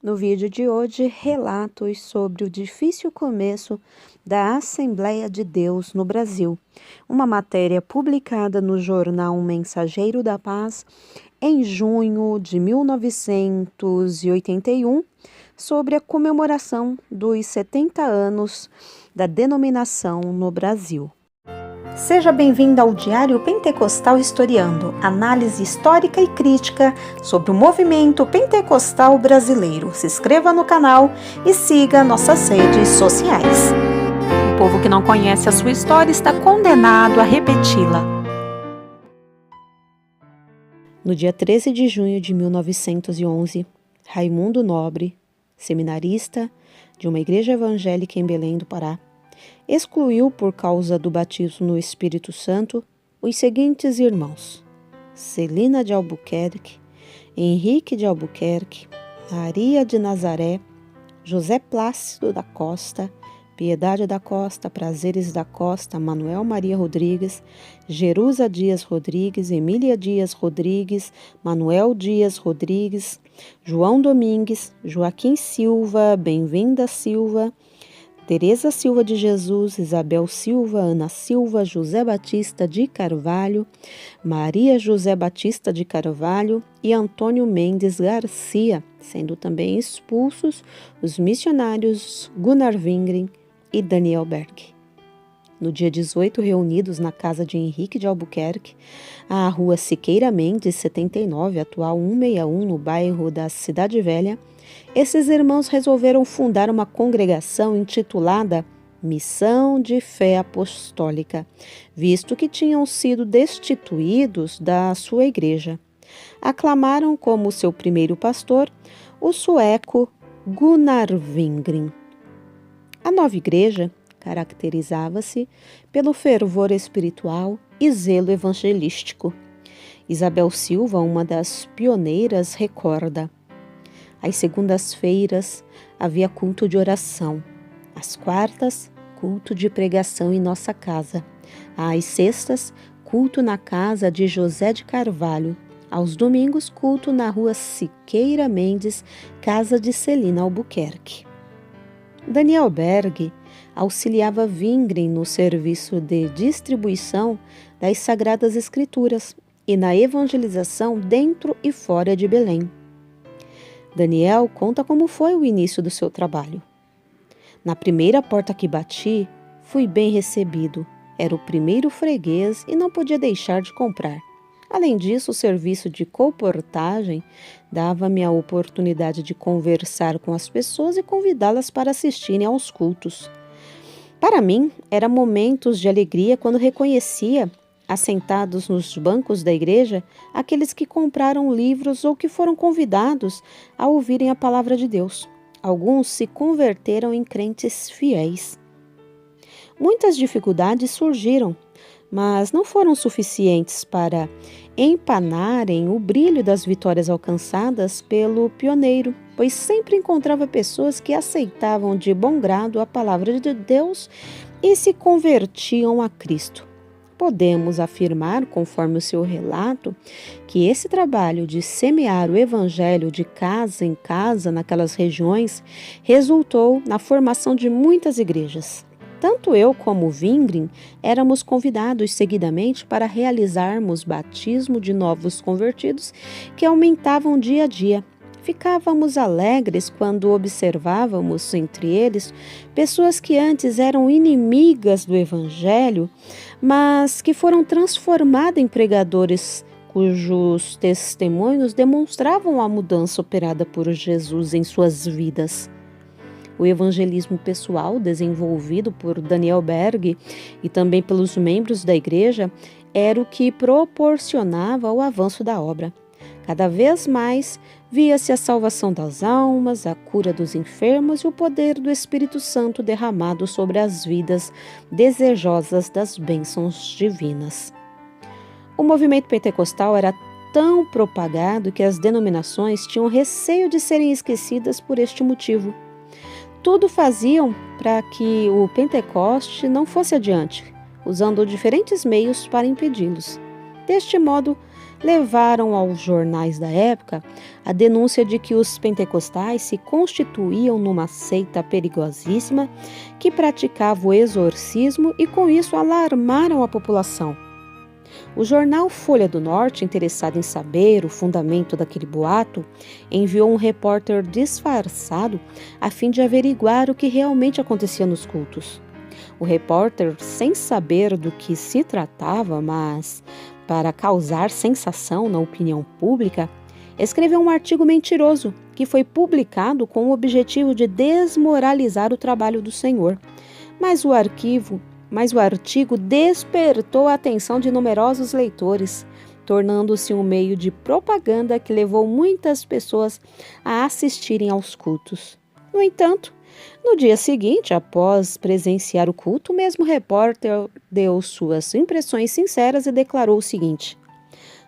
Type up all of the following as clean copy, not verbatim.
No vídeo de hoje, relatos sobre o difícil começo da Assembleia de Deus no Brasil. Uma matéria publicada no jornal Mensageiro da Paz em junho de 1981, sobre a comemoração dos 70 anos da denominação no Brasil. Seja bem-vindo ao Diário Pentecostal Historiando, análise histórica e crítica sobre o movimento pentecostal brasileiro. Se inscreva no canal e siga nossas redes sociais. O povo que não conhece a sua história está condenado a repeti-la. No dia 13 de junho de 1911, Raimundo Nobre, seminarista de uma igreja evangélica em Belém do Pará, excluiu, por causa do batismo no Espírito Santo, os seguintes irmãos: Celina de Albuquerque, Henrique de Albuquerque, Maria de Nazaré, José Plácido da Costa, Piedade da Costa, Prazeres da Costa, Manuel Maria Rodrigues, Jerusa Dias Rodrigues, Emília Dias Rodrigues, Manuel Dias Rodrigues, João Domingues, Joaquim Silva, Bem-vinda Silva, Teresa Silva de Jesus, Isabel Silva, Ana Silva, José Batista de Carvalho, Maria José Batista de Carvalho e Antônio Mendes Garcia, sendo também expulsos os missionários Gunnar Wingren e Daniel Berg. No dia 18, reunidos na casa de Henrique de Albuquerque, à rua Siqueira Mendes, 79, atual 161, no bairro da Cidade Velha, esses irmãos resolveram fundar uma congregação intitulada Missão de Fé Apostólica, visto que tinham sido destituídos da sua igreja. Aclamaram como seu primeiro pastor o sueco Gunnar Wingren. A nova igreja caracterizava-se pelo fervor espiritual e zelo evangelístico. Isabel Silva, uma das pioneiras, recorda: às segundas-feiras havia culto de oração, às quartas, culto de pregação em nossa casa, às sextas, culto na casa de José de Carvalho, aos domingos, culto na rua Siqueira Mendes, casa de Celina Albuquerque. Daniel Berg auxiliava Wingren no serviço de distribuição das Sagradas Escrituras e na evangelização dentro e fora de Belém. Daniel conta como foi o início do seu trabalho. Na primeira porta que bati, fui bem recebido. Era o primeiro freguês e não podia deixar de comprar. Além disso, o serviço de colportagem dava-me a oportunidade de conversar com as pessoas e convidá-las para assistirem aos cultos. Para mim, eram momentos de alegria quando reconhecia, assentados nos bancos da igreja, aqueles que compraram livros ou que foram convidados a ouvirem a palavra de Deus. Alguns se converteram em crentes fiéis. Muitas dificuldades surgiram, mas não foram suficientes para empanarem o brilho das vitórias alcançadas pelo pioneiro, pois sempre encontrava pessoas que aceitavam de bom grado a palavra de Deus e se convertiam a Cristo. Podemos afirmar, conforme o seu relato, que esse trabalho de semear o evangelho de casa em casa naquelas regiões resultou na formação de muitas igrejas. Tanto eu como Wingren éramos convidados seguidamente para realizarmos batismo de novos convertidos que aumentavam dia a dia. Ficávamos alegres quando observávamos entre eles pessoas que antes eram inimigas do Evangelho, mas que foram transformadas em pregadores cujos testemunhos demonstravam a mudança operada por Jesus em suas vidas. O evangelismo pessoal, desenvolvido por Daniel Berg e também pelos membros da igreja, era o que proporcionava o avanço da obra. Cada vez mais via-se a salvação das almas, a cura dos enfermos e o poder do Espírito Santo derramado sobre as vidas desejosas das bênçãos divinas. O movimento pentecostal era tão propagado que as denominações tinham receio de serem esquecidas por este motivo. Tudo faziam para que o Pentecoste não fosse adiante, usando diferentes meios para impedi-los. Deste modo, levaram aos jornais da época a denúncia de que os pentecostais se constituíam numa seita perigosíssima que praticava o exorcismo e com isso alarmaram a população. O jornal Folha do Norte, interessado em saber o fundamento daquele boato, enviou um repórter disfarçado a fim de averiguar o que realmente acontecia nos cultos. O repórter, sem saber do que se tratava, mas para causar sensação na opinião pública, escreveu um artigo mentiroso que foi publicado com o objetivo de desmoralizar o trabalho do Senhor. Mas o artigo despertou a atenção de numerosos leitores, tornando-se um meio de propaganda que levou muitas pessoas a assistirem aos cultos. No entanto, no dia seguinte, após presenciar o culto, o mesmo repórter deu suas impressões sinceras e declarou o seguinte: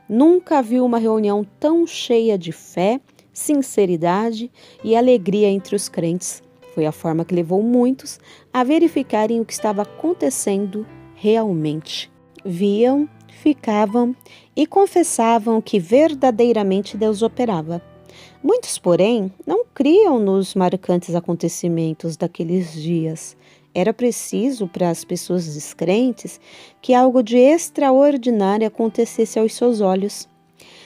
"Nunca vi uma reunião tão cheia de fé, sinceridade e alegria entre os crentes. Foi a forma que levou muitos a verificarem o que estava acontecendo realmente. Viam, ficavam e confessavam que verdadeiramente Deus operava. Muitos, porém, não criam nos marcantes acontecimentos daqueles dias. Era preciso para as pessoas descrentes que algo de extraordinário acontecesse aos seus olhos.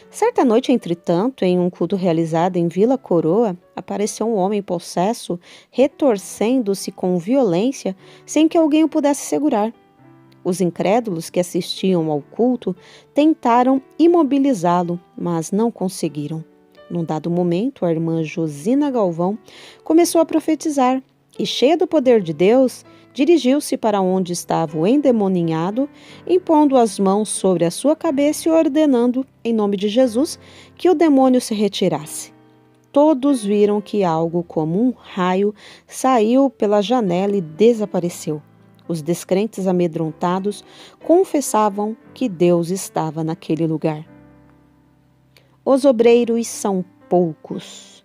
Certa noite, entretanto, em um culto realizado em Vila Coroa, apareceu um homem possesso, retorcendo-se com violência, sem que alguém o pudesse segurar. Os incrédulos que assistiam ao culto tentaram imobilizá-lo, mas não conseguiram. Num dado momento, a irmã Josina Galvão começou a profetizar e, cheia do poder de Deus, dirigiu-se para onde estava o endemoninhado, impondo as mãos sobre a sua cabeça e ordenando, em nome de Jesus, que o demônio se retirasse. Todos viram que algo como um raio saiu pela janela e desapareceu. Os descrentes amedrontados confessavam que Deus estava naquele lugar. Os obreiros são poucos.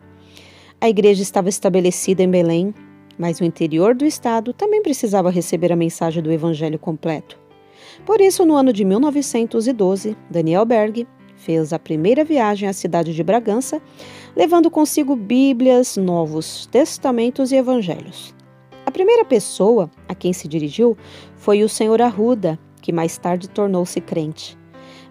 A igreja estava estabelecida em Belém, mas o interior do estado também precisava receber a mensagem do evangelho completo. Por isso, no ano de 1912, Daniel Berg fez a primeira viagem à cidade de Bragança, levando consigo Bíblias, Novos Testamentos e Evangelhos. A primeira pessoa a quem se dirigiu foi o senhor Arruda, que mais tarde tornou-se crente.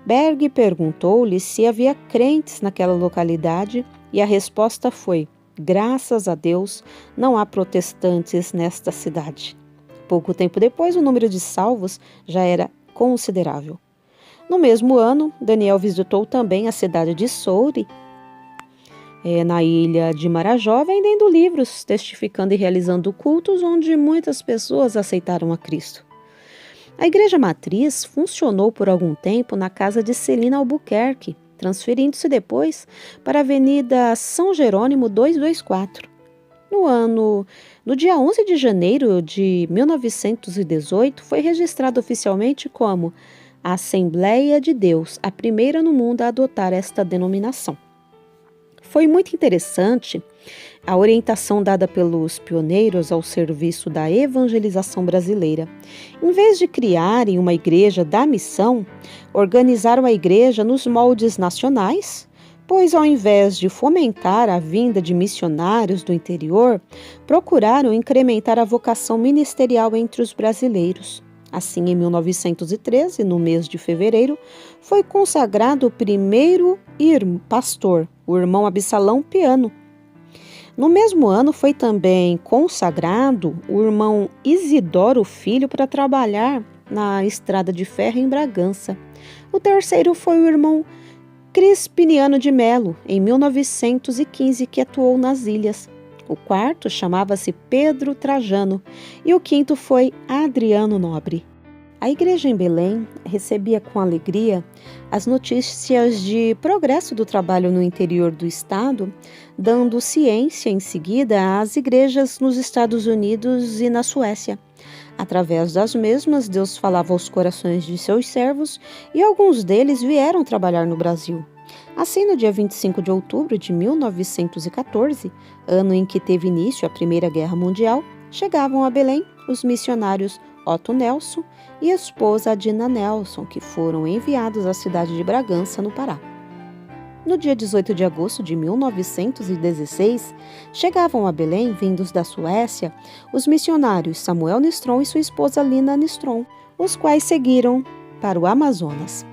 Berg perguntou-lhe se havia crentes naquela localidade e a resposta foi: "Graças a Deus, não há protestantes nesta cidade." Pouco tempo depois, o número de salvos já era considerável. No mesmo ano, Daniel visitou também a cidade de Soure, na ilha de Marajó, vendendo livros, testificando e realizando cultos onde muitas pessoas aceitaram a Cristo. A igreja matriz funcionou por algum tempo na casa de Celina Albuquerque, transferindo-se depois para a Avenida São Jerônimo 224. No dia 11 de janeiro de 1918, foi registrado oficialmente como a Assembleia de Deus, a primeira no mundo a adotar esta denominação. Foi muito interessante a orientação dada pelos pioneiros ao serviço da evangelização brasileira. Em vez de criarem uma igreja da missão, organizaram a igreja nos moldes nacionais, pois ao invés de fomentar a vinda de missionários do interior, procuraram incrementar a vocação ministerial entre os brasileiros. Assim, em 1913, no mês de fevereiro, foi consagrado o primeiro pastor, o irmão Absalão Piano. No mesmo ano foi também consagrado o irmão Isidoro Filho para trabalhar na Estrada de Ferro em Bragança. O terceiro foi o irmão Crispiniano de Melo, em 1915, que atuou nas ilhas. O quarto chamava-se Pedro Trajano e o quinto foi Adriano Nobre. A igreja em Belém recebia com alegria as notícias de progresso do trabalho no interior do estado, dando ciência em seguida às igrejas nos Estados Unidos e na Suécia. Através das mesmas, Deus falava aos corações de seus servos e alguns deles vieram trabalhar no Brasil. Assim, no dia 25 de outubro de 1914, ano em que teve início a Primeira Guerra Mundial, chegavam a Belém os missionários Otto Nelson e esposa Dina Nelson, que foram enviados à cidade de Bragança, no Pará. No dia 18 de agosto de 1916, chegavam a Belém, vindos da Suécia, os missionários Samuel Nistron e sua esposa Lina Nistron, os quais seguiram para o Amazonas.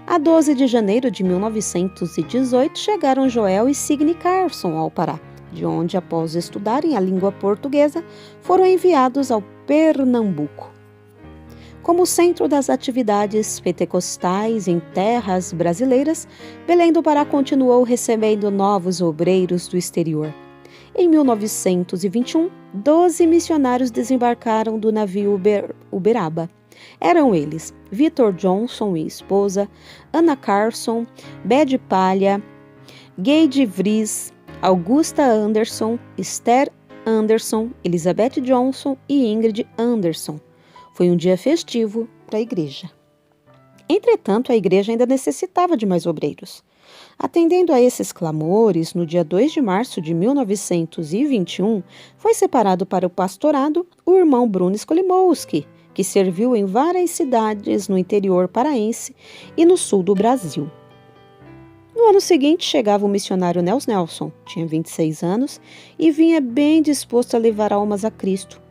A 12 de janeiro de 1918, chegaram Joel e Signe Carson ao Pará, de onde, após estudarem a língua portuguesa, foram enviados ao Pernambuco. Como centro das atividades pentecostais em terras brasileiras, Belém do Pará continuou recebendo novos obreiros do exterior. Em 1921, 12 missionários desembarcaram do navio Uberaba. Eram eles Vitor Johnson e esposa, Ana Carson, Bede Palha, Geide Vries, Augusta Anderson, Esther Anderson, Elizabeth Johnson e Ingrid Anderson. Foi um dia festivo para a igreja. Entretanto, a igreja ainda necessitava de mais obreiros. Atendendo a esses clamores, no dia 2 de março de 1921, foi separado para o pastorado o irmão Bruno Skolimowski, que serviu em várias cidades no interior paraense e no sul do Brasil. No ano seguinte, chegava o missionário Nels Nelson, tinha 26 anos, e vinha bem disposto a levar almas a Cristo.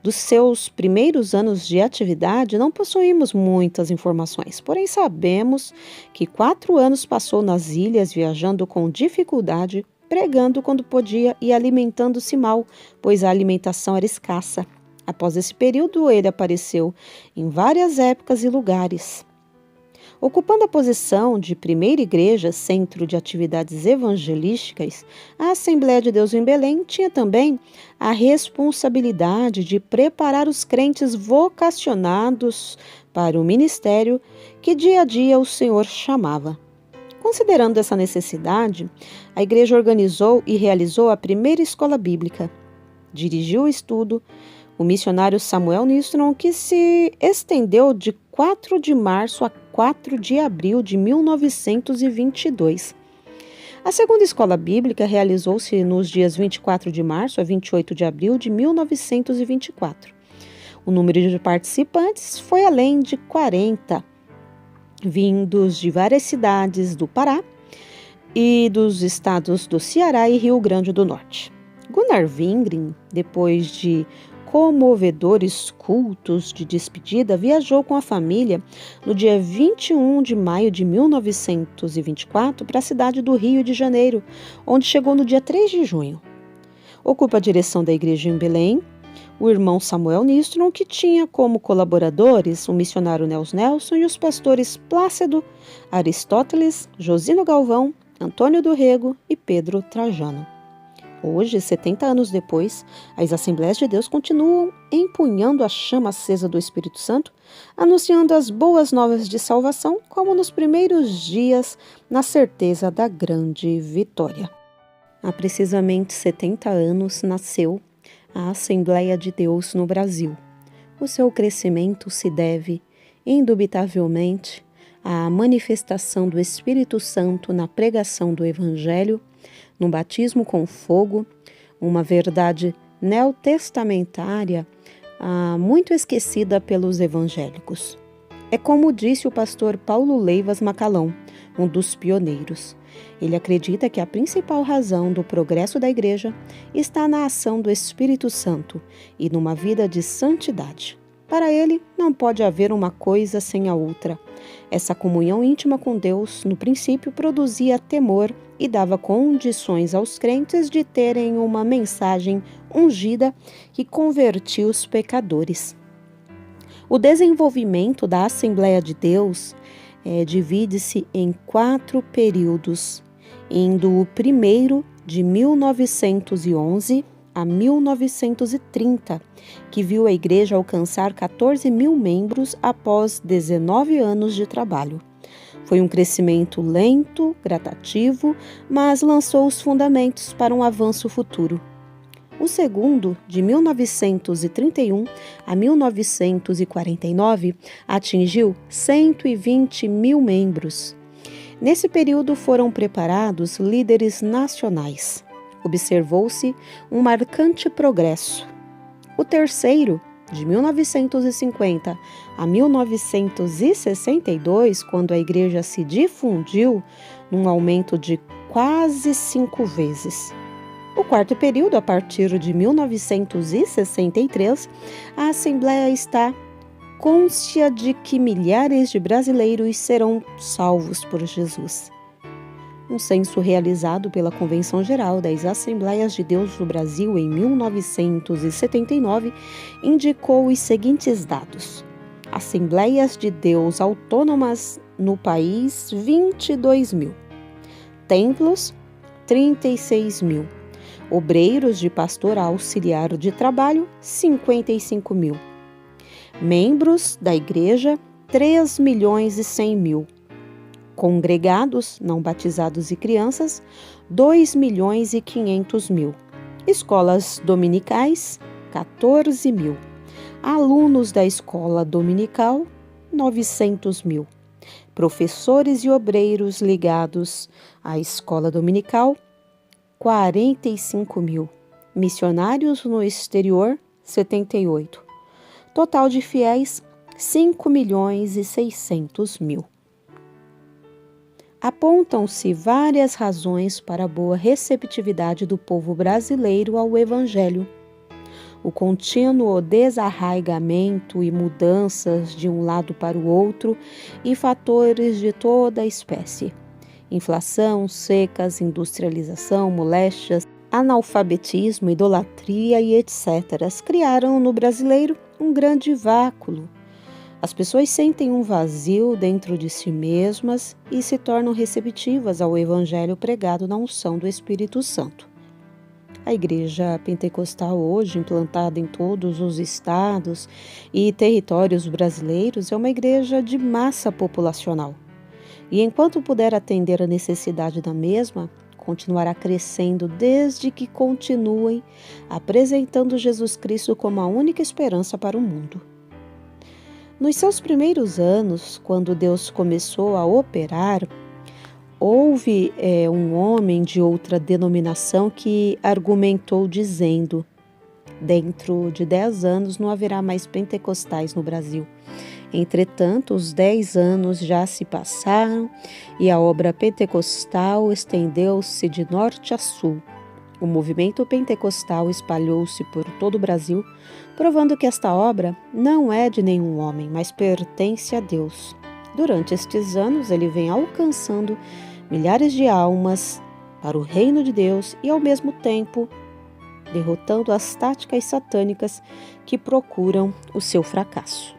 Dos seus primeiros anos de atividade, não possuímos muitas informações, porém sabemos que 4 anos passou nas ilhas, viajando com dificuldade, pregando quando podia e alimentando-se mal, pois a alimentação era escassa. Após esse período, ele apareceu em várias épocas e lugares. Ocupando a posição de primeira igreja, centro de atividades evangelísticas, a Assembleia de Deus em Belém tinha também a responsabilidade de preparar os crentes vocacionados para o ministério que dia a dia o Senhor chamava. Considerando essa necessidade, a igreja organizou e realizou a primeira escola bíblica. Dirigiu o estudo o missionário Samuel Nistron, que se estendeu de 4 de março a 4 de abril de 1922. A segunda escola bíblica realizou-se nos dias 24 de março a 28 de abril de 1924. O número de participantes foi além de 40, vindos de várias cidades do Pará e dos estados do Ceará e Rio Grande do Norte. Gunnar Wingren, depois de comovedores cultos de despedida, viajou com a família no dia 21 de maio de 1924 para a cidade do Rio de Janeiro, onde chegou no dia 3 de junho. Ocupa a direção da igreja em Belém o irmão Samuel Nistron, que tinha como colaboradores o missionário Nels Nelson e os pastores Plácido, Aristóteles, Josino Galvão, Antônio do Rego e Pedro Trajano. Hoje, 70 anos depois, as Assembleias de Deus continuam empunhando a chama acesa do Espírito Santo, anunciando as boas novas de salvação, como nos primeiros dias, na certeza da grande vitória. Há precisamente 70 anos nasceu a Assembleia de Deus no Brasil. O seu crescimento se deve, indubitavelmente, à manifestação do Espírito Santo na pregação do Evangelho, no batismo com fogo, uma verdade neotestamentária muito esquecida pelos evangélicos. É como disse o pastor Paulo Leivas Macalão, um dos pioneiros. Ele acredita que a principal razão do progresso da igreja está na ação do Espírito Santo e numa vida de santidade. Para ele, não pode haver uma coisa sem a outra. Essa comunhão íntima com Deus, no princípio, produzia temor e dava condições aos crentes de terem uma mensagem ungida que convertia os pecadores. O desenvolvimento da Assembleia de Deus divide-se em 4 períodos, indo o primeiro de 1911 a 1930, que viu a igreja alcançar 14 mil membros após 19 anos de trabalho. Foi um crescimento lento, gradativo, mas lançou os fundamentos para um avanço futuro. O segundo, de 1931 a 1949, atingiu 120 mil membros. Nesse período foram preparados líderes nacionais. Observou-se um marcante progresso. O terceiro, de 1950 a 1962, quando a igreja se difundiu, num aumento de quase 5 vezes. O quarto período, a partir de 1963, a Assembleia está cônscia de que milhares de brasileiros serão salvos por Jesus. Um censo realizado pela Convenção Geral das Assembleias de Deus do Brasil em 1979 indicou os seguintes dados: Assembleias de Deus autônomas no país, 22 mil. Templos, 36 mil. Obreiros de pastor auxiliar de trabalho, 55 mil. Membros da igreja, 3 milhões e 100 mil. Congregados, não batizados e crianças, 2 milhões e 500 mil. Escolas dominicais, 14 mil. Alunos da escola dominical, 900 mil. Professores e obreiros ligados à escola dominical, 45 mil. Missionários no exterior, 78. Total de fiéis, 5 milhões e 600 mil. Apontam-se várias razões para a boa receptividade do povo brasileiro ao Evangelho. O contínuo desarraigamento e mudanças de um lado para o outro e fatores de toda a espécie. Inflação, secas, industrialização, moléstias, analfabetismo, idolatria e etc. criaram no brasileiro um grande vácuo. As pessoas sentem um vazio dentro de si mesmas e se tornam receptivas ao Evangelho pregado na unção do Espírito Santo. A Igreja Pentecostal hoje, implantada em todos os estados e territórios brasileiros, é uma igreja de massa populacional. E enquanto puder atender a necessidade da mesma, continuará crescendo desde que continuem apresentando Jesus Cristo como a única esperança para o mundo. Nos seus primeiros anos, quando Deus começou a operar, houve um homem de outra denominação que argumentou dizendo: dentro de 10 anos não haverá mais pentecostais no Brasil. Entretanto, os 10 anos já se passaram e a obra pentecostal estendeu-se de norte a sul. O movimento pentecostal espalhou-se por todo o Brasil, provando que esta obra não é de nenhum homem, mas pertence a Deus. Durante estes anos, ele vem alcançando milhares de almas para o reino de Deus e, ao mesmo tempo, derrotando as táticas satânicas que procuram o seu fracasso.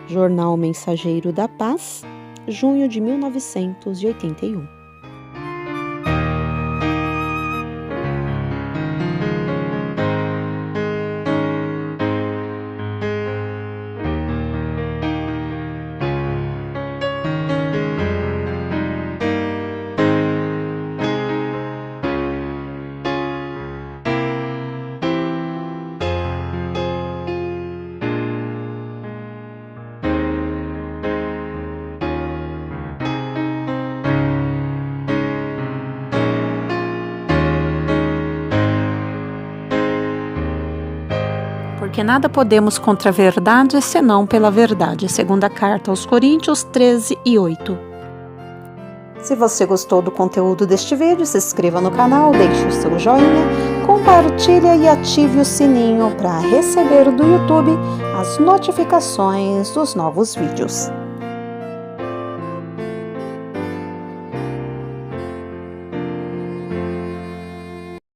Jornal Mensageiro da Paz, junho de 1981. Porque nada podemos contra a verdade, senão pela verdade. Segunda carta aos Coríntios 13:8. Se você gostou do conteúdo deste vídeo, se inscreva no canal, deixe o seu joinha, compartilhe e ative o sininho para receber do YouTube as notificações dos novos vídeos.